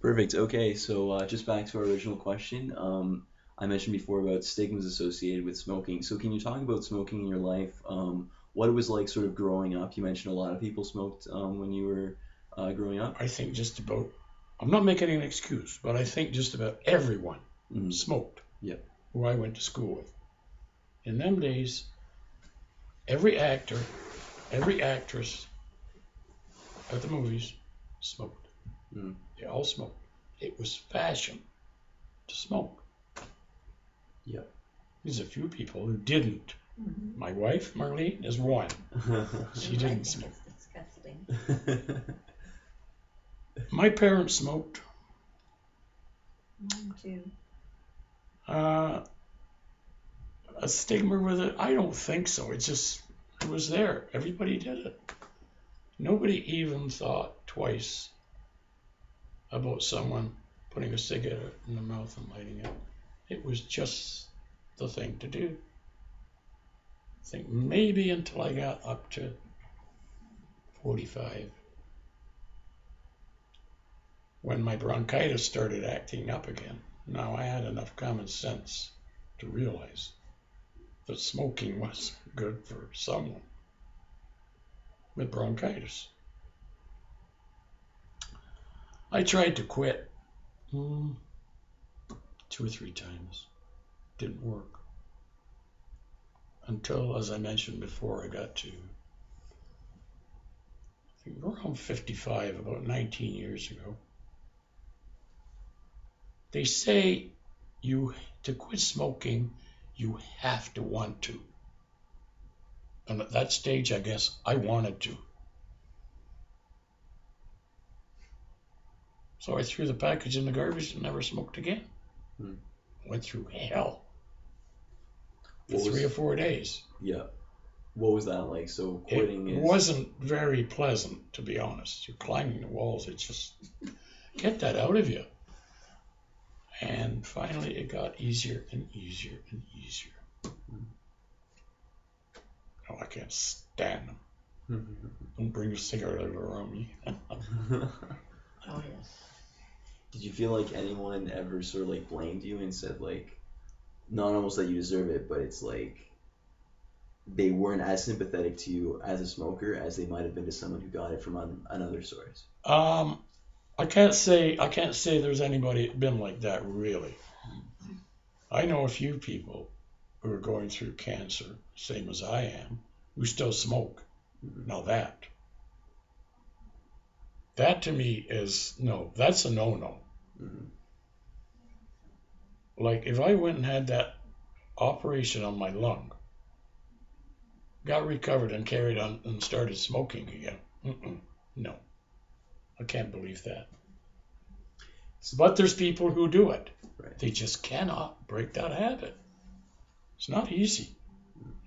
Perfect. Okay, so just back to our original question. I mentioned before about stigmas associated with smoking. So can you talk about smoking in your life? What it was like sort of growing up? You mentioned a lot of people smoked when you were growing up. I think just about, I'm not making an excuse, but I think just about everyone smoked Yep. who I went to school with. In them days, every actor, every actress at the movies smoked. Mm. They all smoked. It was fashion to smoke. Yep. There's a few people who didn't. My wife, Marlene, is one. She didn't smoke. It's disgusting. My parents smoked. Mine too. A stigma with it? I don't think so. It was there. Everybody did it. Nobody even thought twice about someone putting a cigarette in their mouth and lighting it. It was just the thing to do. I think maybe until I got up to 45, when my bronchitis started acting up again. Now I had enough common sense to realize that smoking wasn't good for someone with bronchitis. I tried to quit 2 or 3 times. Didn't work. Until, as I mentioned before, I got to, I think around 55, about 19 years ago. They say to quit smoking, you have to want to. And at that stage, I guess I wanted to. So I threw the package in the garbage and never smoked again. Went through hell for 3 or 4 days. Yeah. What was that like? So quitting It wasn't very pleasant, to be honest. You're climbing the walls. It just, get that out of you. And finally, it got easier and easier and easier. Oh, I can't stand them. Don't bring a cigarette over around me. Oh, yes. Did you feel like anyone ever sort of like blamed you and said like, not almost that you deserve it, but it's like they weren't as sympathetic to you as a smoker as they might have been to someone who got it from another source? I can't say there's anybody been like that really. I know a few people who are going through cancer, same as I am, who still smoke. Now that to me is no, that's a no-no. Like if I went and had that operation on my lung, got recovered and carried on and started smoking again, no, I can't believe that. But there's people who do it. Right. They just cannot break that habit. It's not easy.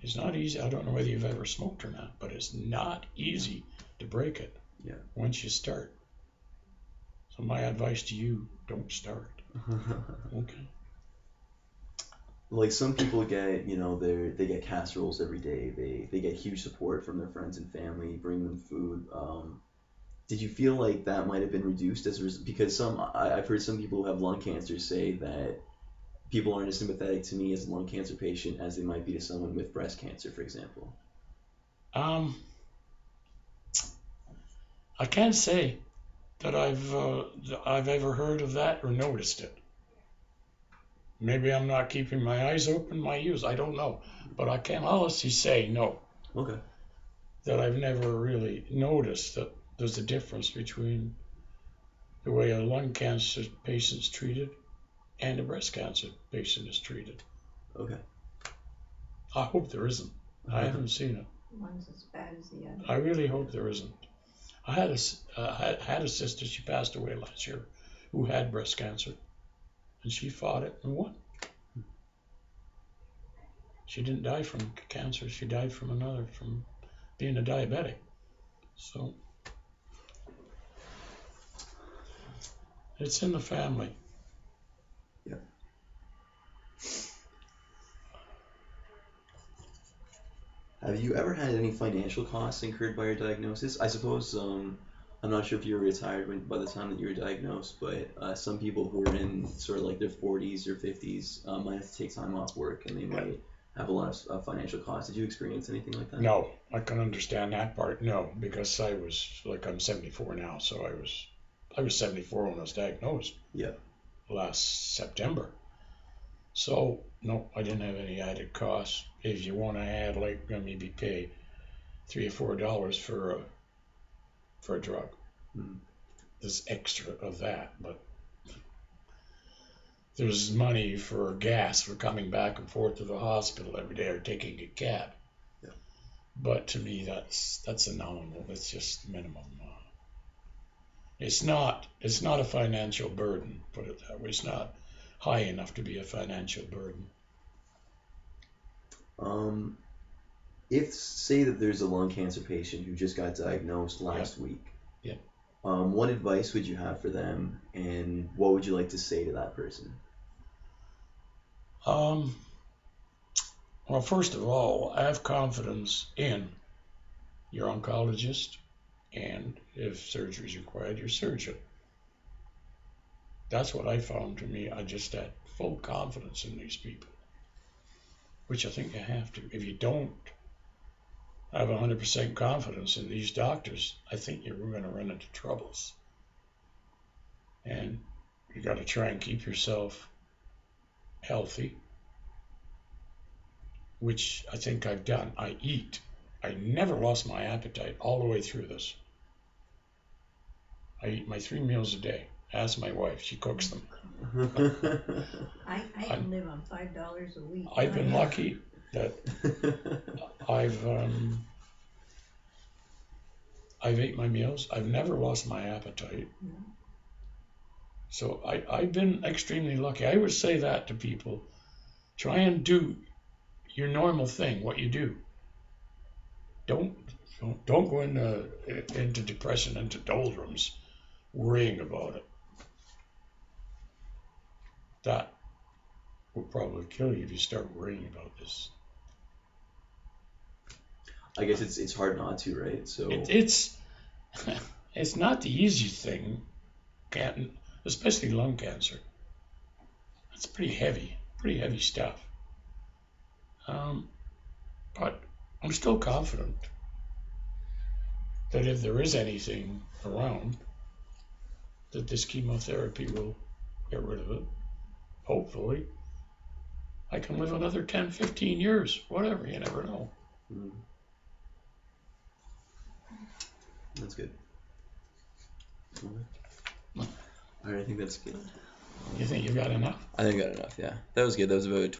It's not easy. I don't know whether you've ever smoked or not, but it's not easy to break it once you start. So my advice to you, don't start. Okay. Like some people get, they get casseroles every day. They get huge support from their friends and family, bring them food. Did you feel like that might have been reduced as a result? Because I've heard some people who have lung cancer say that people aren't as sympathetic to me as a lung cancer patient as they might be to someone with breast cancer, for example. I can't say that I've ever heard of that or noticed it. Maybe I'm not keeping my eyes open, my ears. I don't know, but I can honestly say no. Okay. That I've never really noticed that there's a difference between the way a lung cancer patient is treated and a breast cancer patient is treated. Okay. I hope there isn't. I haven't seen it. One's as bad as the other. I really hope there isn't. I had a sister, she passed away last year, who had breast cancer, and she fought it and won. She didn't die from cancer. She died from being a diabetic. So it's in the family. Yeah. Have you ever had any financial costs incurred by your diagnosis? I suppose I'm not sure if you were retired by the time that you were diagnosed, but some people who are in sort of like their 40s or 50s might have to take time off work, and they might have a lot of financial costs. Did you experience anything like that? No, I can understand that part. No, because I was like, I'm 74 now, so I was 74 when I was diagnosed. Yeah. Last September. So no, I didn't have any added costs. If you want to add, like, maybe pay $3 or $4 for a drug, there's extra of that, but there's money for gas for coming back and forth to the hospital every day or taking a cab. Yeah. But to me, that's a nominal. It's just minimum. It's not a financial burden. Put it that way. It's not high enough to be a financial burden. If say that there's a lung cancer patient who just got diagnosed last week. Yeah. What advice would you have for them, and what would you like to say to that person? Well, first of all, have confidence in your oncologist, and if surgery is required, your surgeon. That's what I found to me. I just had full confidence in these people, which I think you have to. If you don't have 100% confidence in these doctors, I think you're going to run into troubles. And you got to try and keep yourself healthy, which I think I've done. I eat. I never lost my appetite all the way through this. I eat my 3 meals a day. Ask my wife. She cooks them. I can live on $5 a week. I've been lucky that I've ate my meals. I've never lost my appetite. No. So I've been extremely lucky. I would say that to people. Try and do your normal thing, what you do. Don't go into depression, into doldrums, worrying about it. That will probably kill you if you start worrying about this. I guess it's hard not to, right? So it's not the easiest thing, especially lung cancer. It's pretty heavy stuff. But I'm still confident that if there is anything around, that this chemotherapy will get rid of it. Hopefully. I can live another 10, 15 years, whatever, you never know. That's good. All right, I think that's good. You think you've got enough? I think I got enough, yeah. That was good. That was about